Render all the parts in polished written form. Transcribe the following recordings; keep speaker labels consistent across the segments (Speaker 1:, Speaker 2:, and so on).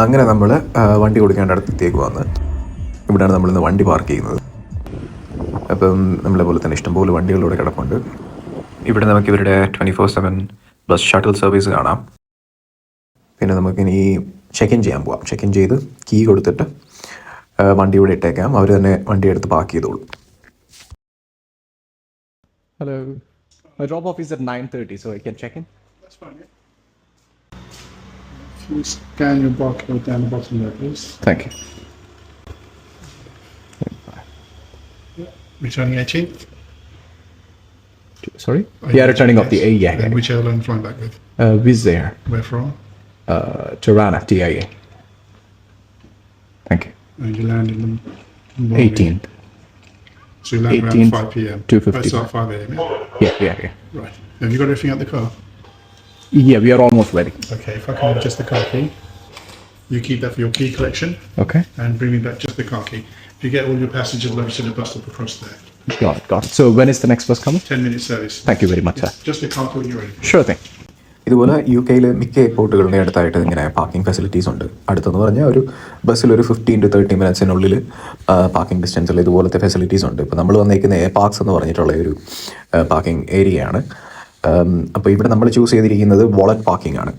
Speaker 1: അങ്ങനെ നമ്മൾ വണ്ടി കൊടുക്കേണ്ട അടുത്തേക്ക് വന്ന് ഇവിടെയാണ് നമ്മളിന്ന് വണ്ടി പാർക്ക് ചെയ്യുന്നത്. അപ്പം നമ്മളെ പോലെ തന്നെ ഇഷ്ടംപോലെ വണ്ടികളിലൂടെ കിടപ്പുണ്ട്. ഇവിടെ നമുക്ക് ഇവരുടെ 24/7 ബസ് ഷട്ടിൽ സർവീസ് കാണാം. പിന്നെ നമുക്കിനി ചെക്ക് ഇൻ ചെയ്യാൻ പോവാം. ചെക്ക് ഇൻ ചെയ്ത് കീ കൊടുത്തിട്ട് വണ്ടി ഇവിടെ ഇട്ടേക്കാം. അവർ തന്നെ വണ്ടി എടുത്ത് പാർക്ക് ചെയ്തോളൂ.
Speaker 2: Hello. My drop off is at 9:30, so I can check in.
Speaker 3: That's fine, yeah. If you scan your barcode down the bottom there, please.
Speaker 2: Thank you.
Speaker 3: Returning 18th.
Speaker 2: Sorry? Yeah, returning off the A. Yeah.
Speaker 3: And which airline flying back with?
Speaker 2: Wizz Air.
Speaker 3: Where from?
Speaker 2: Tirana, TIA. Thank you.
Speaker 3: And you land in the morning.
Speaker 2: 18th.
Speaker 3: So you land
Speaker 2: 18th,
Speaker 3: around 5 p.m.
Speaker 2: 2:50.
Speaker 3: That's at 5 a.m. Yeah?
Speaker 2: Yeah.
Speaker 3: Right. Have you got everything out the car?
Speaker 2: Yeah, we are almost ready.
Speaker 3: Okay, if I can adjust the car key. You keep that for your key collection
Speaker 2: Okay.
Speaker 3: and bring me back just the car key. If you get all your passengers loaded to the bus stop across there.
Speaker 2: Got it. So when is the next bus coming?
Speaker 3: 10-minute service.
Speaker 2: Thank you very much, sir.
Speaker 3: Just the car key when you're ready.
Speaker 2: Sure thing.
Speaker 1: ഇതുപോലെ UK മിക്ക എയർപോർട്ടുകളുടെ അടുത്തായിട്ട് ഇങ്ങനെ parking facilities ഉണ്ട്. അടുത്തെന്ന് പറഞ്ഞാൽ ഒരു ബസ്സിൽ ഒരു 15 to 30 മിനിറ്റ്സിനുള്ളിൽ പാർക്കിംഗ് ഡിസ്റ്റൻസിൽ ഇതുപോലത്തെ ഫെസിലിറ്റീസ് ഉണ്ട്. ഇപ്പോൾ നമ്മൾ വന്നിരിക്കുന്ന എയർ പാർക്സ് എന്ന് പറഞ്ഞിട്ടുള്ള ഒരു പാർക്കിംഗ് ഏരിയയാണ്. അപ്പോൾ ഇവിടെ നമ്മൾ ചൂസ് ചെയ്തിരിക്കുന്നത് വാളറ്റ് പാർക്കിംഗ് ആണ്.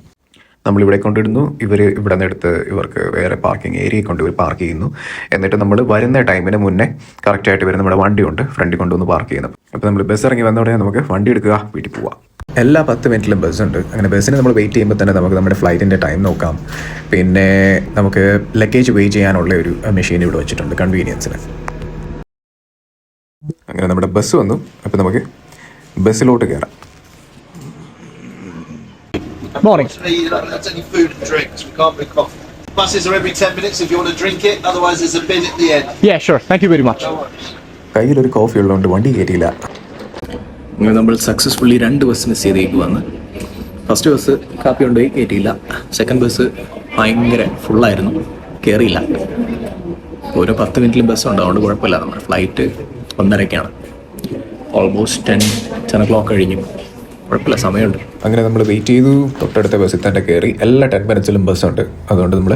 Speaker 1: നമ്മളിവിടെ കൊണ്ടിടുന്നു, ഇവർ ഇവിടെ നിന്ന് എടുത്ത് ഇവർക്ക് വേറെ പാർക്കിംഗ് ഏരിയയിൽ കൊണ്ട് ഇവർ പാർക്ക് ചെയ്യുന്നു. എന്നിട്ട് നമ്മൾ വരുന്ന ടൈമിന് മുന്നേ കറക്റ്റായിട്ട് വരും നമ്മുടെ വണ്ടിയുണ്ട് ഫ്രണ്ടിൽ കൊണ്ടുവന്ന് പാർക്ക് ചെയ്യുന്നത്. അപ്പോൾ നമ്മൾ ബസ് ഇറങ്ങി വന്ന ഉടനെ നമുക്ക് വണ്ടി എടുക്കുക, വീട്ടിൽ പോവാം. എല്ലാ 10 മിനിറ്റിലും ബസ്സുണ്ട്. അങ്ങനെ ബസ്സിന് നമ്മൾ വെയിറ്റ് ചെയ്യുമ്പോൾ തന്നെ നമുക്ക് നമ്മുടെ ഫ്ലൈറ്റിൻ്റെ ടൈം നോക്കാം. പിന്നെ നമുക്ക് ലഗേജ് വെയിറ്റ് ചെയ്യാനുള്ള ഒരു മെഷീൻ ഇവിടെ വെച്ചിട്ടുണ്ട് കൺവീനിയൻസിന്. അങ്ങനെ നമ്മുടെ ബസ് വന്നു. അപ്പോൾ നമുക്ക് ബസ്സിലോട്ട് കയറാം.
Speaker 2: Morning.
Speaker 4: That's only food and drinks. We can't bring coffee. Buses are every 10 minutes if you want to drink it. Otherwise, there's a bin at the end.
Speaker 2: Yeah, sure. Thank you very much.
Speaker 1: കയ്യിലൊരു coffee ഉള്ളതുകൊണ്ട് വണ്ടി കയറ്റിയില്ല. അങ്ങനെ നമ്മൾ successfully 2 bus miss ചെയ്തേക്ക് വന്ന്. First bus കാപ്പി കൊണ്ടുപോയി കയറ്റിയില്ല. Second bus ഭയങ്കര ഫുള്ളായിരുന്നു, കയറിയില്ല. ഓരോ 10 മിനിറ്റിലും ബസ് ഉണ്ട്, അതുകൊണ്ട് കുഴപ്പമില്ല. നമ്മുടെ ഫ്ലൈറ്റ് 1:30 ഓൾമോസ്റ്റ് 10 o'clock കഴിഞ്ഞു. കുഴപ്പമില്ല, സമയമുണ്ട്. അങ്ങനെ നമ്മൾ വെയിറ്റ് ചെയ്തു. തൊട്ടടുത്ത ബസ്സിൽ തന്നെ കയറി. എല്ലാ 10 മിനിറ്റ്സിലും ബസ്സുണ്ട്, അതുകൊണ്ട് നമ്മൾ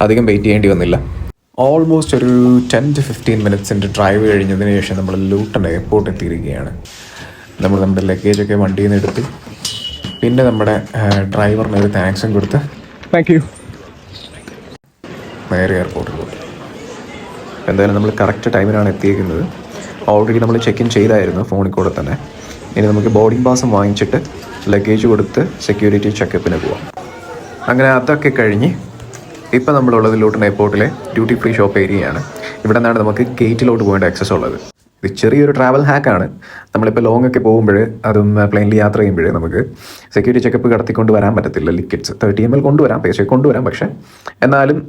Speaker 1: അധികം വെയിറ്റ് ചെയ്യേണ്ടി വന്നില്ല. ഓൾമോസ്റ്റ് ഒരു 10 to 15 മിനിറ്റ്സിൻ്റെ ഡ്രൈവ് കഴിഞ്ഞതിന് ശേഷം നമ്മൾ ലൂട്ടൺ എയർപോർട്ട് എത്തിയിരിക്കുകയാണ്. നമ്മൾ നമ്മുടെ ലഗേജൊക്കെ വണ്ടിയിൽ നിന്ന് എടുത്ത് പിന്നെ നമ്മുടെ ഡ്രൈവറിന് ഒരു താങ്ക്സും കൊടുത്ത്
Speaker 2: Thank you.
Speaker 1: നേരെ എയർപോർട്ടിൽ പോയി. എന്തായാലും നമ്മൾ കറക്റ്റ് ടൈമിനാണ് എത്തിയിരിക്കുന്നത്. ഓൾറെഡി നമ്മൾ ചെക്ക് ഇൻ ചെയ്തായിരുന്നു ഫോണിൽ കൂടെ തന്നെ. ഇനി നമുക്ക് ബോർഡിംഗ് പാസും വാങ്ങിച്ചിട്ട് ലഗേജ് കൊടുത്ത് സെക്യൂരിറ്റി ചെക്കപ്പിന് പോവാം. അങ്ങനെ അതൊക്കെ കഴിഞ്ഞ് ഇപ്പം നമ്മളുള്ളത് ലൂട്ടൺ എയർപോർട്ടിലെ ഡ്യൂട്ടി ഫ്രീ ഷോപ്പ് ഏരിയയാണ്. ഇവിടെ നിന്നാണ് നമുക്ക് ഗേറ്റിലോട്ട് പോകേണ്ട ആക്സസ് ഉള്ളത്. ഇത് ചെറിയൊരു ട്രാവൽ ഹാക്കാണ്. നമ്മളിപ്പോൾ ലോങ് ഒക്കെ പോകുമ്പോൾ, അതും പ്ലെയിനിൽ യാത്ര ചെയ്യുമ്പോൾ നമുക്ക് സെക്യൂരിറ്റി ചെക്കപ്പ് കടത്തിക്കൊണ്ട് വരാൻ പറ്റത്തില്ല. ലിക്വിഡ്സ് 30 ml കൊണ്ടുവരാം, പേസ്റ്റ് കൊണ്ടുവരാം. പക്ഷേ എന്നാലും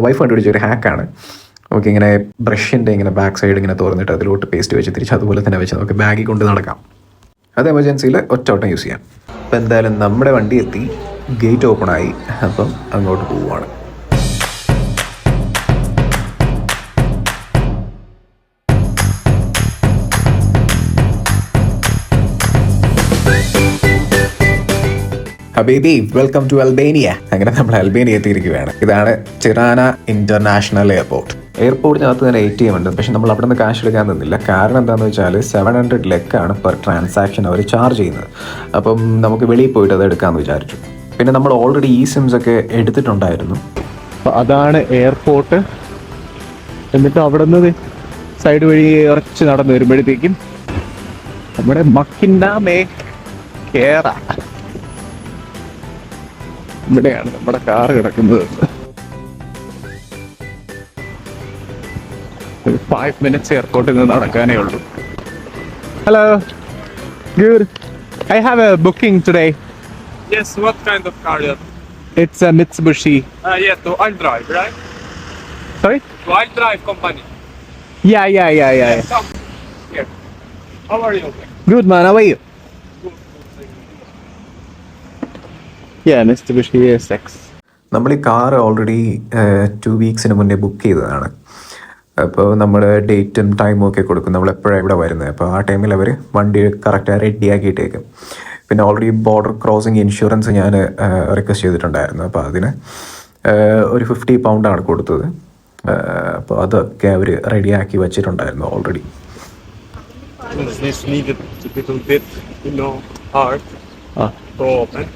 Speaker 1: വൈഫ് കണ്ടുപിടിച്ച ഒരു ഹാക്കാണ്. നമുക്കിങ്ങനെ ബ്രഷിൻ്റെ ഇങ്ങനെ ബാക്ക് സൈഡ് ഇങ്ങനെ തുറന്നിട്ട് അതിലോട്ട് പേസ്റ്റ് വെച്ച് തിരിച്ച് അതുപോലെ തന്നെ വെച്ച് നമുക്ക് ബാഗിൽ കൊണ്ട് നടക്കാം. അത് എമർജൻസിയിൽ ഒറ്റവട്ടം യൂസ് ചെയ്യാം. അപ്പോൾ എന്തായാലും നമ്മുടെ വണ്ടി എത്തി, ഗേറ്റ് ഓപ്പണായി. അപ്പം അങ്ങോട്ട് പോവുകയാണ്. ഹബീബി, വെൽക്കം ടു അൽബേനിയ. അങ്ങനെ നമ്മൾ അൽബേനിയ എത്തിയിരിക്കുകയാണ്. ഇതാണ് ടിറാന ഇന്റർനാഷണൽ എയർപോർട്ട്. എയർപോർട്ടിനകത്ത് തന്നെ ATM ഉണ്ട്. പക്ഷെ നമ്മൾ അവിടെ നിന്ന് കാശ് എടുക്കാൻ നിന്നില്ല. കാരണം എന്താണെന്ന് വെച്ചാൽ 700 ലെക്കാണ് പെർ ട്രാൻസാക്ഷൻ അവർ ചാർജ് ചെയ്യുന്നത്. അപ്പം നമുക്ക് വെളിയിൽ പോയിട്ട് അത് എടുക്കാമെന്ന് വിചാരിച്ചു. പിന്നെ നമ്മൾ ഓൾറെഡി സിംസ് ഒക്കെ എടുത്തിട്ടുണ്ടായിരുന്നു.
Speaker 2: അതാണ് എയർപോർട്ട്. എന്നിട്ട് അവിടെ നിന്ന് സൈഡ് വഴി ഇറച്ച് നടന്നു വരുമ്പോഴത്തേക്കും നമ്മുടെ മക്കിന്നാമേ കേറ. ഇവിടെയാണ് നമ്മുടെ കാറ് കിടക്കുന്നത്. ഒരു 5 minutes എയർപോർട്ടിൽ നിന്ന് നടക്കാനേ ഉള്ളൂ. Hello, good. I have a booking today.
Speaker 5: Yes, what kind of car is it?
Speaker 2: It's a Mitsubishi.
Speaker 5: Yeah, to iDrive, right?
Speaker 2: Sorry?
Speaker 5: To iDrive company.
Speaker 2: Yeah.
Speaker 5: Come here. How are you?
Speaker 2: Good man, how are you?
Speaker 5: Good.
Speaker 2: Yeah, Mitsubishi ASX.
Speaker 1: നമ്മൾ ഈ car already 2 വീക്സിന് മുന്നേ book ചെയ്തതാണ്. അപ്പോൾ നമ്മൾ ഡേറ്റും ടൈമും ഒക്കെ കൊടുക്കും, നമ്മൾ എപ്പോഴാണ് ഇവിടെ വരുന്നത്. അപ്പോൾ ആ ടൈമിൽ അവർ വണ്ടി കറക്റ്റായി റെഡിയാക്കിയിട്ടേക്കും. പിന്നെ ഓൾറെഡി ബോർഡർ ക്രോസിങ് ഇൻഷുറൻസ് ഞാൻ റിക്വസ്റ്റ് ചെയ്തിട്ടുണ്ടായിരുന്നു. അപ്പോൾ അതിന് ഒരു 50 പൗണ്ടാണ് കൊടുത്തത്. അപ്പോൾ അതൊക്കെ അവർ റെഡിയാക്കി വെച്ചിട്ടുണ്ടായിരുന്നു already.
Speaker 5: This needed a little bit, hard to open.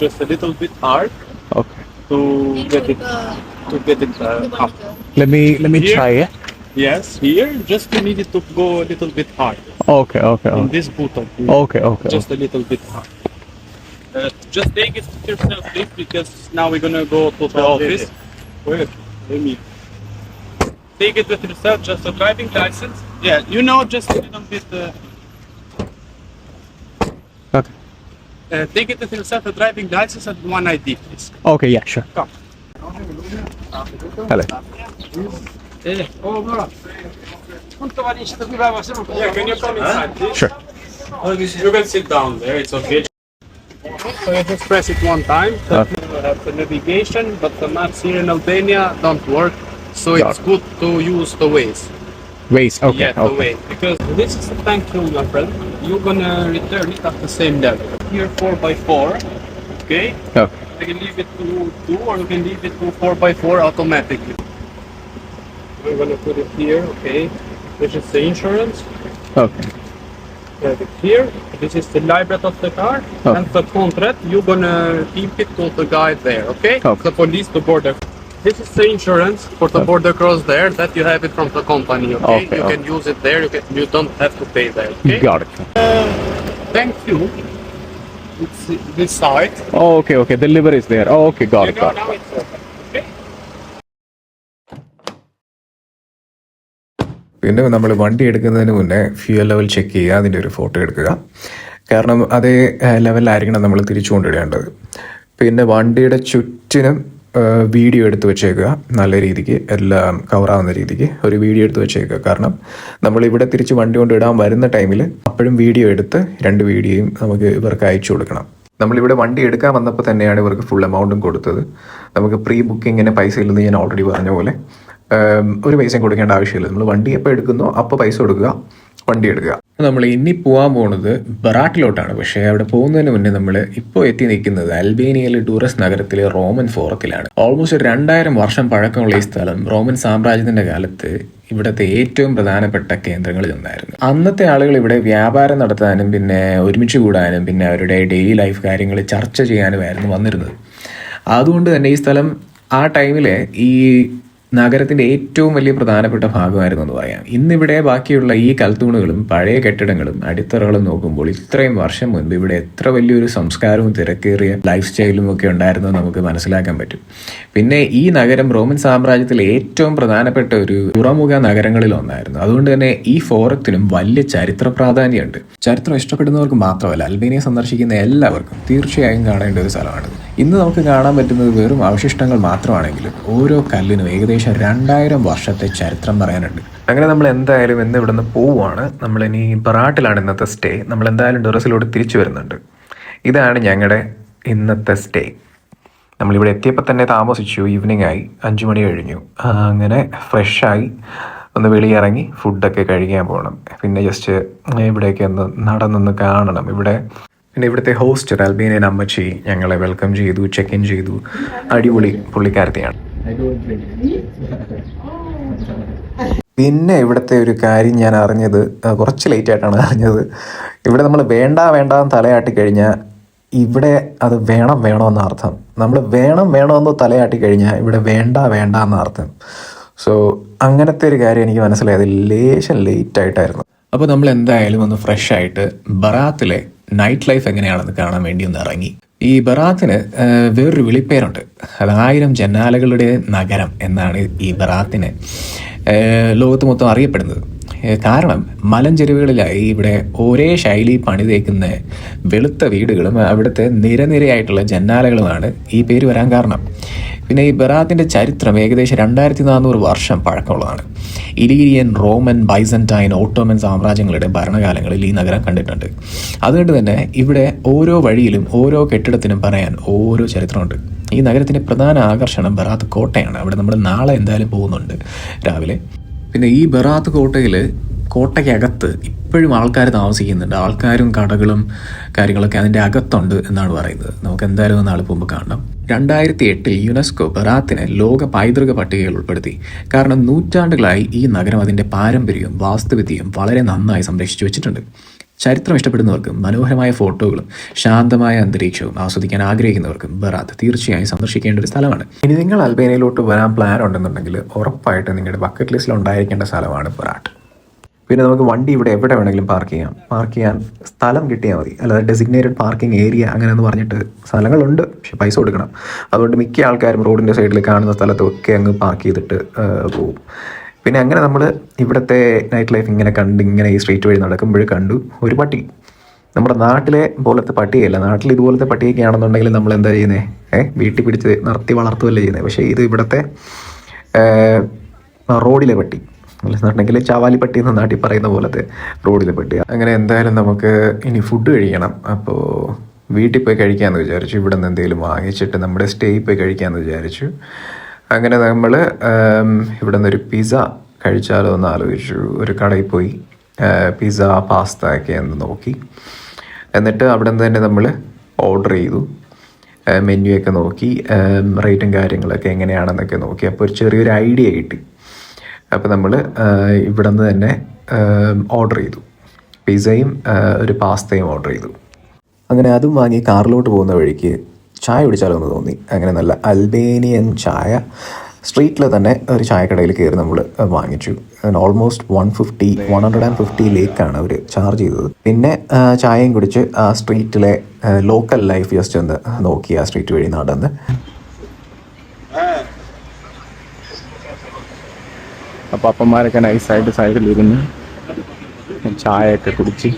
Speaker 5: Just a little bit hard
Speaker 2: Okay.
Speaker 5: to get it up.
Speaker 2: Let me
Speaker 5: Here?
Speaker 2: try it.
Speaker 5: Yes, here just you need it to go a little bit hard.
Speaker 2: Okay.
Speaker 5: In this button.
Speaker 2: Okay.
Speaker 5: Just a little bit hard. Just take it yourself, please, because now we're gonna go to the office. Wait, let me. Take it with yourself, just a driving license. Yeah, just a little bit.
Speaker 2: Okay.
Speaker 5: Take it with yourself, a driving license and one ID, please.
Speaker 2: Okay, yeah, sure.
Speaker 5: Come.
Speaker 2: Hello.
Speaker 5: Yeah, can you come inside, please?
Speaker 2: Sure.
Speaker 5: You can sit down there, it's okay. So you just press it one time. So you have the navigation, but the maps here in Albania don't work. So it's good to use the Waze.
Speaker 2: Waze. Okay.
Speaker 5: Yeah, the Waze. Because this is a tank fuel, my friend. You're gonna return it at the same level. Here 4x4. Okay?
Speaker 2: Okay.
Speaker 5: You can leave it to 2 or you can leave it to 4x4 automatically. We're gonna put it here, okay? This is the insurance.
Speaker 2: Okay.
Speaker 5: Have it here. This is the library of the car.
Speaker 2: Oh.
Speaker 5: And the contract, you're gonna keep it to the guy there, okay?
Speaker 2: Okay.
Speaker 5: The police, the border. This is the insurance for the border cross there, that you have it from the company, okay?
Speaker 2: Okay,
Speaker 5: You
Speaker 2: okay.
Speaker 5: can use it there, you don't have to pay there, okay?
Speaker 2: Got it.
Speaker 5: Thank you. It's this side.
Speaker 2: Okay. The liver is there. Okay, got it.
Speaker 5: Now it's open, okay?
Speaker 1: പിന്നെ നമ്മൾ വണ്ടി എടുക്കുന്നതിന് മുന്നേ fuel level check ചെയ്യുക, അതിൻ്റെ ഒരു photo എടുക്കുക. കാരണം അതേ ലെവലിലായിരിക്കണം നമ്മൾ തിരിച്ചു കൊണ്ടിടേണ്ടത്. പിന്നെ വണ്ടിയുടെ ചുറ്റിനും വീഡിയോ എടുത്ത് വെച്ചേക്കുക, നല്ല രീതിക്ക് എല്ലാം കവറാവുന്ന രീതിക്ക് ഒരു വീഡിയോ എടുത്ത് വെച്ചേക്കുക. കാരണം നമ്മളിവിടെ തിരിച്ച് വണ്ടി കൊണ്ട് ഇടാൻ വരുന്ന ടൈമിൽ അപ്പോഴും വീഡിയോ എടുത്ത് 2 വീഡിയോയും നമുക്ക് ഇവർക്ക് അയച്ചു കൊടുക്കണം. നമ്മളിവിടെ വണ്ടി എടുക്കാൻ വന്നപ്പോൾ തന്നെയാണ് ഇവർക്ക് ഫുൾ എമൗണ്ടും കൊടുത്തത്. നമുക്ക് പ്രീ ബുക്കിങ്ങിന് പൈസ ഇല്ലെന്ന് ഞാൻ ഓൾറെഡി പറഞ്ഞ പോലെ ഒരു പൈസയും കൊടുക്കേണ്ട ആവശ്യമില്ല. നമ്മൾ വണ്ടി എപ്പോൾ എടുക്കുന്നോ അപ്പോൾ പൈസ കൊടുക്കുക, വണ്ടി എടുക്കുക. നമ്മൾ ഇനി പോകാൻ പോകുന്നത് ബറാട്ടിലോട്ടാണ്. പക്ഷേ അവിടെ പോകുന്നതിന് മുന്നേ നമ്മൾ ഇപ്പോൾ എത്തി നിൽക്കുന്നത് അൽബേനിയയിലെ ടൂറിസ്റ്റ് നഗരത്തിലെ റോമൻ ഫോറത്തിലാണ്. ഓൾമോസ്റ്റ് 2000 വർഷം പഴക്കമുള്ള ഈ സ്ഥലം റോമൻ സാമ്രാജ്യത്തിന്റെ കാലത്ത് ഇവിടുത്തെ ഏറ്റവും പ്രധാനപ്പെട്ട കേന്ദ്രങ്ങളിൽ ഒന്നായിരുന്നു. അന്നത്തെ ആളുകൾ ഇവിടെ വ്യാപാരം നടത്താനും പിന്നെ ഒരുമിച്ച് കൂടാനും പിന്നെ അവരുടെ ഡെയിലി ലൈഫ് കാര്യങ്ങൾ ചർച്ച ചെയ്യാനുമായിരുന്നു വന്നിരുന്നത്. അതുകൊണ്ട് തന്നെ ഈ സ്ഥലം ആ ടൈമിലെ ഈ നഗരത്തിൻ്റെ ഏറ്റവും വലിയ പ്രധാനപ്പെട്ട ഭാഗമായിരുന്നു എന്ന് പറയാം. ഇന്നിവിടെ ബാക്കിയുള്ള ഈ കൽത്തൂണുകളും പഴയ കെട്ടിടങ്ങളും അടിത്തറകളും നോക്കുമ്പോൾ ഇത്രയും വർഷം മുൻപ് ഇവിടെ എത്ര വലിയൊരു സംസ്കാരവും തിരക്കേറിയ ലൈഫ് സ്റ്റൈലും ഒക്കെ ഉണ്ടായിരുന്നു നമുക്ക് മനസ്സിലാക്കാൻ പറ്റും. പിന്നെ ഈ നഗരം റോമൻ സാമ്രാജ്യത്തിലെ ഏറ്റവും പ്രധാനപ്പെട്ട ഒരു തുറമുഖ നഗരങ്ങളിൽ ഒന്നായിരുന്നു. അതുകൊണ്ട് തന്നെ ഈ ഫോറത്തിനും വലിയ ചരിത്ര പ്രാധാന്യമുണ്ട്. ചരിത്രം ഇഷ്ടപ്പെടുന്നവർക്ക് മാത്രമല്ല, അൽബേനിയ സന്ദർശിക്കുന്ന എല്ലാവർക്കും തീർച്ചയായും കാണേണ്ട ഒരു സ്ഥലമാണ്. ഇന്ന് നമുക്ക് കാണാൻ പറ്റുന്നത് വെറും അവശിഷ്ടങ്ങൾ മാത്രമാണെങ്കിലും ഓരോ കല്ലിനും ഏകദേശം 2000 വർഷത്തെ ചരിത്രം പറയാനുണ്ട്. അങ്ങനെ നമ്മൾ എന്തായാലും ഇന്ന് ഇവിടെ നിന്ന് പോവുകയാണ്. നമ്മളിനി ബറാട്ടിലാണ് ഇന്നത്തെ സ്റ്റേ. നമ്മൾ എന്തായാലും ഡെറസിലോട്ട് തിരിച്ചു വരുന്നുണ്ട്. ഇതാണ് ഞങ്ങളുടെ ഇന്നത്തെ സ്റ്റേ. നമ്മളിവിടെ എത്തിയപ്പോൾ തന്നെ താമസിച്ചു. ഈവനിങ് ആയി, 5 മണി കഴിഞ്ഞു. അങ്ങനെ ഫ്രഷായി ഒന്ന് വെളിയിറങ്ങി ഫുഡൊക്കെ കഴിക്കാൻ പോകണം. പിന്നെ ജസ്റ്റ് ഇവിടെയൊക്കെ ഒന്ന് നടന്നൊന്ന് കാണണം. പിന്നെ ഇവിടുത്തെ ഹോസ്റ്റ് അൽബേനിയൻ അമ്മച്ചി ഞങ്ങളെ വെൽക്കം ചെയ്തു, ചെക്ക് ഇൻ ചെയ്തു. അടിപൊളി പുള്ളിക്കാരത്തെയാണ്. പിന്നെ ഇവിടുത്തെ ഒരു കാര്യം ഞാൻ അറിഞ്ഞത് കുറച്ച് ലേറ്റായിട്ടാണ് അറിഞ്ഞത്. ഇവിടെ നമ്മൾ വേണ്ടെന്ന് തലയാട്ടി കഴിഞ്ഞാൽ ഇവിടെ അത് വേണമെന്ന അർത്ഥം. നമ്മൾ വേണമെന്ന് തലയാട്ടി കഴിഞ്ഞാൽ ഇവിടെ വേണ്ട എന്ന അർത്ഥം. സോ അങ്ങനത്തെ ഒരു കാര്യം എനിക്ക് മനസ്സിലായത് ലേശം ലേറ്റായിട്ടായിരുന്നു. അപ്പോൾ നമ്മൾ എന്തായാലും ഒന്ന് ഫ്രഷ് ആയിട്ട് ബറാത്തിലെ നൈറ്റ് ലൈഫ് എങ്ങനെയാണെന്ന് കാണാൻ വേണ്ടി ഒന്ന് ഇറങ്ങി. ഈ ബറാത്തിന് വേറൊരു വിളിപ്പേരുണ്ട്. അത് 1000 ജനാലകളുടെ നഗരം എന്നാണ് ഈ ബറാത്തിന് ലോകത്ത് മൊത്തം അറിയപ്പെടുന്നത്. കാരണം മലഞ്ചെരുവുകളിലായി ഇവിടെ ഒരേ ശൈലി പണിതേക്കുന്ന വെളുത്ത വീടുകളും അവിടുത്തെ നിരനിരയായിട്ടുള്ള ജനാലകളുമാണ് ഈ പേര് വരാൻ കാരണം. പിന്നെ ഈ ബറാത്തിൻ്റെ ചരിത്രം ഏകദേശം 2400 വർഷം പഴക്കമുള്ളതാണ്. ഇലീരിയൻ, റോമൻ, ബൈസന്റൈൻ, ഓട്ടോമൻ സാമ്രാജ്യങ്ങളുടെ ഭരണകാലങ്ങളിൽ ഈ നഗരം കണ്ടിട്ടുണ്ട്. അതുകൊണ്ട് തന്നെ ഇവിടെ ഓരോ വഴിയിലും ഓരോ കെട്ടിടത്തിനും പറയാൻ ഓരോ ചരിത്രമുണ്ട്. ഈ നഗരത്തിൻ്റെ പ്രധാന ആകർഷണം ബറാത്ത് കോട്ടയാണ്. അവിടെ നമ്മൾ നാളെ എന്തായാലും പോകുന്നുണ്ട് രാവിലെ. പിന്നെ ഈ ബറാത്ത് കോട്ടയ്ക്കകത്ത് ഇപ്പോഴും ആൾക്കാർ താമസിക്കുന്നുണ്ട്. ആൾക്കാരും കടകളും കാര്യങ്ങളൊക്കെ അതിൻ്റെ അകത്തുണ്ട് എന്നാണ് പറയുന്നത്. നമുക്ക് എന്തായാലും ഒന്ന് നാളെ പോകുമ്പോൾ കാണണം. 2008 യുനെസ്കോ ബറാത്തിനെ ലോക പൈതൃക പട്ടികയിൽ ഉൾപ്പെടുത്തി. കാരണം നൂറ്റാണ്ടുകളായി ഈ നഗരം അതിൻ്റെ പാരമ്പര്യവും വാസ്തുവിദ്യയും വളരെ നന്നായി സംരക്ഷിച്ചു വെച്ചിട്ടുണ്ട്. ചരിത്രം ഇഷ്ടപ്പെടുന്നവർക്കും മനോഹരമായ ഫോട്ടോകളും ശാന്തമായ അന്തരീക്ഷവും ആസ്വദിക്കാൻ ആഗ്രഹിക്കുന്നവർക്കും ബറാത്ത് തീർച്ചയായും സന്ദർശിക്കേണ്ട ഒരു സ്ഥലമാണ്. ഇനി നിങ്ങൾ അൽബേനിയയിലോട്ട് വരാൻ പ്ലാൻ ഉണ്ടെന്നുണ്ടെങ്കിൽ ഉറപ്പായിട്ട് നിങ്ങളുടെ ബക്കറ്റ് ലിസ്റ്റിൽ ഉണ്ടായിരിക്കേണ്ട സ്ഥലമാണ് ബറാത്ത്. പിന്നെ നമുക്ക് വണ്ടി ഇവിടെ എവിടെ വേണമെങ്കിലും പാർക്ക് ചെയ്യാൻ സ്ഥലം കിട്ടിയാൽ മതി. അല്ലാതെ ഡെസിഗ്നേറ്റഡ് പാർക്കിംഗ് ഏരിയ അങ്ങനെയെന്ന് പറഞ്ഞിട്ട് സ്ഥലങ്ങളുണ്ട്, പക്ഷെ പൈസ കൊടുക്കണം. അതുകൊണ്ട് മിക്ക ആൾക്കാരും റോഡിൻ്റെ സൈഡിൽ കാണുന്ന സ്ഥലത്തൊക്കെ അങ്ങ് പാർക്ക് ചെയ്തിട്ട് പോകും. പിന്നെ അങ്ങനെ നമ്മൾ ഇവിടുത്തെ നൈറ്റ് ലൈഫ് ഇങ്ങനെ ഈ സ്ട്രീറ്റ് വഴി നടക്കുമ്പോൾ കണ്ടു ഒരു പട്ടി. നമ്മുടെ നാട്ടിലെ പോലത്തെ പട്ടിയല്ല. നാട്ടിൽ ഇതുപോലത്തെ പട്ടിയൊക്കെ ആണെന്നുണ്ടെങ്കിൽ നമ്മൾ എന്താ ചെയ്യുന്നത്? വീട്ടിൽ പിടിച്ച് നിർത്തി വളർത്തുകയല്ലേ ചെയ്യുന്നത്. പക്ഷേ ഇത് ഇവിടുത്തെ റോഡിലെ പട്ടി അല്ലെന്നുണ്ടെങ്കിൽ ചാവാലി പട്ടി എന്ന നാട്ടിൽ പറയുന്ന പോലത്തെ റോഡിലെ പട്ടി. അങ്ങനെ എന്തായാലും നമുക്ക് ഇനി ഫുഡ് കഴിക്കണം. അപ്പോൾ വീട്ടിൽ പോയി കഴിക്കാമെന്ന് വിചാരിച്ചു. ഇവിടെ നിന്ന് എന്തെങ്കിലും വാങ്ങിച്ചിട്ട് നമ്മുടെ സ്റ്റേയിൽ പോയി കഴിക്കാമെന്ന് വിചാരിച്ചു. അങ്ങനെ നമ്മൾ ഇവിടെ നിന്നൊരു പിസ്സ കഴിച്ചാലോ എന്ന് ആലോചിച്ചു. ഒരു കടയിൽ പോയി പിസ്സ പാസ്ത ഒക്കെ ഒന്ന് നോക്കി. എന്നിട്ട് അവിടെ നിന്ന് തന്നെ നമ്മൾ ഓർഡർ ചെയ്തു. മെനു ഒക്കെ നോക്കി, റേറ്റും കാര്യങ്ങളൊക്കെ എങ്ങനെയാണെന്നൊക്കെ നോക്കി. അപ്പോൾ ഒരു ചെറിയൊരു ഐഡിയ കിട്ടി. അപ്പോൾ നമ്മൾ ഇവിടെ നിന്ന് തന്നെ ഓർഡർ ചെയ്തു. പിസ്സയും ഒരു പാസ്തയും ഓർഡർ ചെയ്തു. അങ്ങനെ അതും വാങ്ങി കാറിലോട്ട് പോകുന്ന വഴിക്ക് ചായ കുടിച്ചാലോ എന്ന് തോന്നി. അങ്ങനെ നല്ല അൽബേനിയൻ ചായ സ്ട്രീറ്റിൽ തന്നെ ഒരു ചായക്കടയിൽ കയറി നമ്മൾ വാങ്ങിച്ചു. ഓൾമോസ്റ്റ് 150 ലേക്കാണ് അവർ ചാർജ് ചെയ്തത്. പിന്നെ ചായയും കുടിച്ച് ആ സ്ട്രീറ്റിലെ ലോക്കൽ ലൈഫ് ജസ്റ്റ് ഒന്ന് നോക്കി ആ സ്ട്രീറ്റ് വഴി നടന്ന്.
Speaker 2: അപ്പോൾ അപ്പന്മാരൊക്കെ നൈസായിട്ട് സൈഡിലിരുന്ന് ചായയൊക്കെ കുടിച്ച്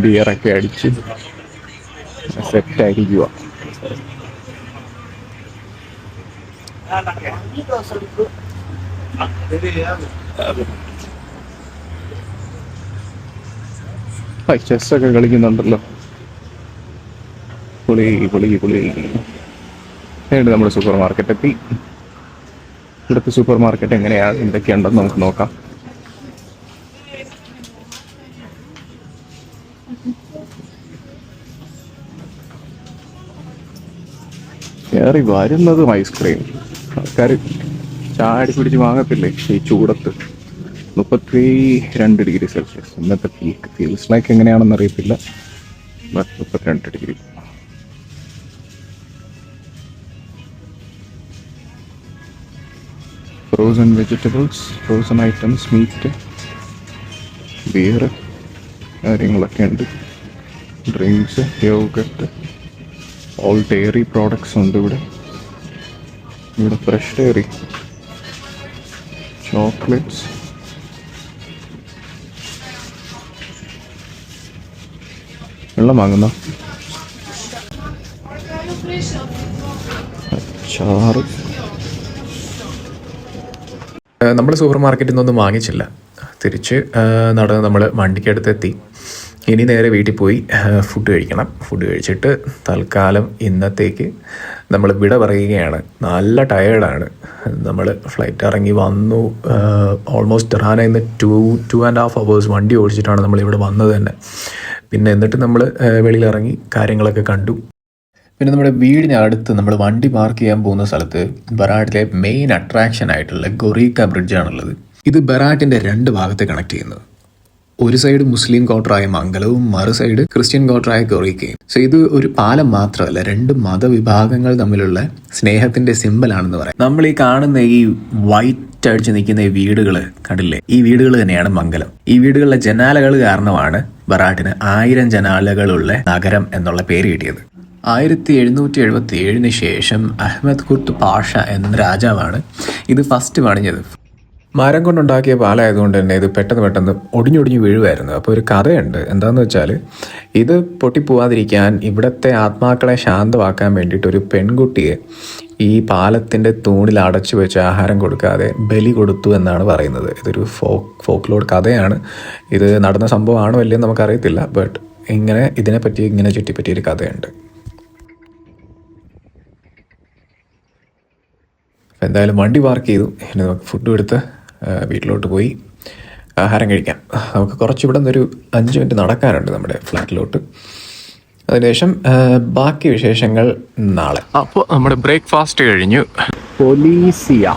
Speaker 2: ബിയറൊക്കെ അടിച്ച് സെറ്റായിരിക്കുക. ചെസ്സൊക്കെ കളിക്കുന്നുണ്ടല്ലോ. പുളി നമ്മുടെ സൂപ്പർ മാർക്കറ്റ് എത്തി. ഇവിടുത്തെ സൂപ്പർ മാർക്കറ്റ് എങ്ങനെയാണ്, എന്തൊക്കെയുണ്ടെന്ന് നമുക്ക് നോക്കാം. കയറി വരുന്നതും ഐസ്ക്രീം. ആൾക്കാർ ചായ പിടിച്ച് വാങ്ങത്തില്ലേ ഈ ചൂടത്ത്. 32 ഡിഗ്രി സെൽഷ്യസ് ഇന്നത്തെ പീക്ക്. ഫീൽസ് ലൈക്ക് എങ്ങനെയാണെന്ന് അറിയത്തില്ല. 32 degree. Frozen vegetables, frozen items, meat, beer കാര്യങ്ങളൊക്കെ ഉണ്ട്. Drinks, yoghurt, all dairy products ഉണ്ട് ഇവിടെ. ഫ്രഷ് ഡെയറി, ചോക്ലേറ്റ്സ്, വെള്ളം വാങ്ങുന്ന അച്ചാറ്.
Speaker 1: നമ്മൾ സൂപ്പർ മാർക്കറ്റിൽ നിന്നൊന്നും വാങ്ങിച്ചില്ല. തിരിച്ച് നടന്ന് നമ്മൾ വണ്ടിക്കടുത്ത് എത്തി. ഇനി നേരെ വീട്ടിൽ പോയി ഫുഡ് കഴിക്കണം. ഫുഡ് കഴിച്ചിട്ട് തൽക്കാലം ഇന്നത്തേക്ക് നമ്മൾ വിട പറയുകയാണ്. നല്ല ടയേർഡാണ്. നമ്മൾ ഫ്ലൈറ്റ് ഇറങ്ങി വന്നു. ഓൾമോസ്റ്റ് ടെറാനയിൽ നിന്ന് 2.5 hours വണ്ടി ഓടിച്ചിട്ടാണ് നമ്മളിവിടെ വന്നത് തന്നെ. പിന്നെ എന്നിട്ട് നമ്മൾ വെളിയിലിറങ്ങി കാര്യങ്ങളൊക്കെ കണ്ടു. പിന്നെ നമ്മുടെ വീടിനടുത്ത് നമ്മൾ വണ്ടി പാർക്ക് ചെയ്യാൻ പോകുന്ന സ്ഥലത്ത് ബറാട്ടിലെ മെയിൻ അട്രാക്ഷൻ ആയിട്ടുള്ള ഗൊറീക്ക ബ്രിഡ്ജാണുള്ളത്. ഇത് ബറാട്ടിൻ്റെ 2 ഭാഗത്തെ കണക്ട് ചെയ്യുന്നത്. ഒരു സൈഡ് മുസ്ലിം ക്വാർട്ടറായ മംഗലവും മറു സൈഡ് ക്രിസ്ത്യൻ ക്വാർട്ടറായ ഗൊറീക്കയും. സോ ഇത് ഒരു പാലം മാത്രമല്ല, 2 മതവിഭാഗങ്ങൾ തമ്മിലുള്ള സ്നേഹത്തിന്റെ സിമ്പലാണെന്ന് പറയാം. നമ്മൾ ഈ കാണുന്ന ഈ വൈറ്റ് അടിച്ച് നിൽക്കുന്ന ഈ വീടുകൾ കണ്ടില്ലേ, ഈ വീടുകൾ തന്നെയാണ് മംഗലം. ഈ വീടുകളിലെ ജനാലകൾ കാരണമാണ് ബറാട്ടിന് 1000 ജനാലകളുള്ള നഗരം എന്നുള്ള പേര് കിട്ടിയത്. 1777 ശേഷം അഹമ്മദ് ഖുർത്ത് പാഷ എന്ന രാജാവാണ് ഇത് ഫസ്റ്റ് പണിഞ്ഞത്. മരം കൊണ്ടുണ്ടാക്കിയ പാലമായതുകൊണ്ട് തന്നെ ഇത് പെട്ടെന്ന് ഒടിഞ്ഞൊടിഞ്ഞ് വീഴുമായിരുന്നു. അപ്പോൾ ഒരു കഥയുണ്ട്. എന്താണെന്ന് വെച്ചാൽ ഇത് പൊട്ടിപ്പോവാതിരിക്കാൻ ഇവിടുത്തെ ആത്മാക്കളെ ശാന്തമാക്കാൻ വേണ്ടിയിട്ട് ഒരു പെൺകുട്ടിയെ ഈ പാലത്തിൻ്റെ തൂണിൽ അടച്ചു വെച്ച് ആഹാരം കൊടുക്കാതെ ബലി കൊടുത്തു എന്നാണ് പറയുന്നത്. ഇതൊരു ഫോക്ലോർ കഥയാണ്. ഇത് നടന്ന സംഭവമാണോ അല്ലയോ നമുക്കറിയത്തില്ല. ബട്ട് ഇതിനെപ്പറ്റി ഇങ്ങനെ ചുറ്റിപ്പറ്റിയൊരു കഥയുണ്ട്. എന്തായാലും വണ്ടി പാർക്ക് ചെയ്തു. ഇനി നമുക്ക് ഫുഡ് എടുത്ത് വീട്ടിലോട്ട് പോയി ആഹാരം കഴിക്കാം. നമുക്ക് കുറച്ച് ഇവിടെ നിന്നൊരു 5 മിനിറ്റ് നടക്കാനുണ്ട് നമ്മുടെ ഫ്ലാറ്റിലോട്ട്. അതിനുശേഷം ബാക്കി വിശേഷങ്ങൾ നാളെ. അപ്പോൾ നമ്മുടെ ബ്രേക്ക്ഫാസ്റ്റ് കഴിഞ്ഞു. പൊലീസിയ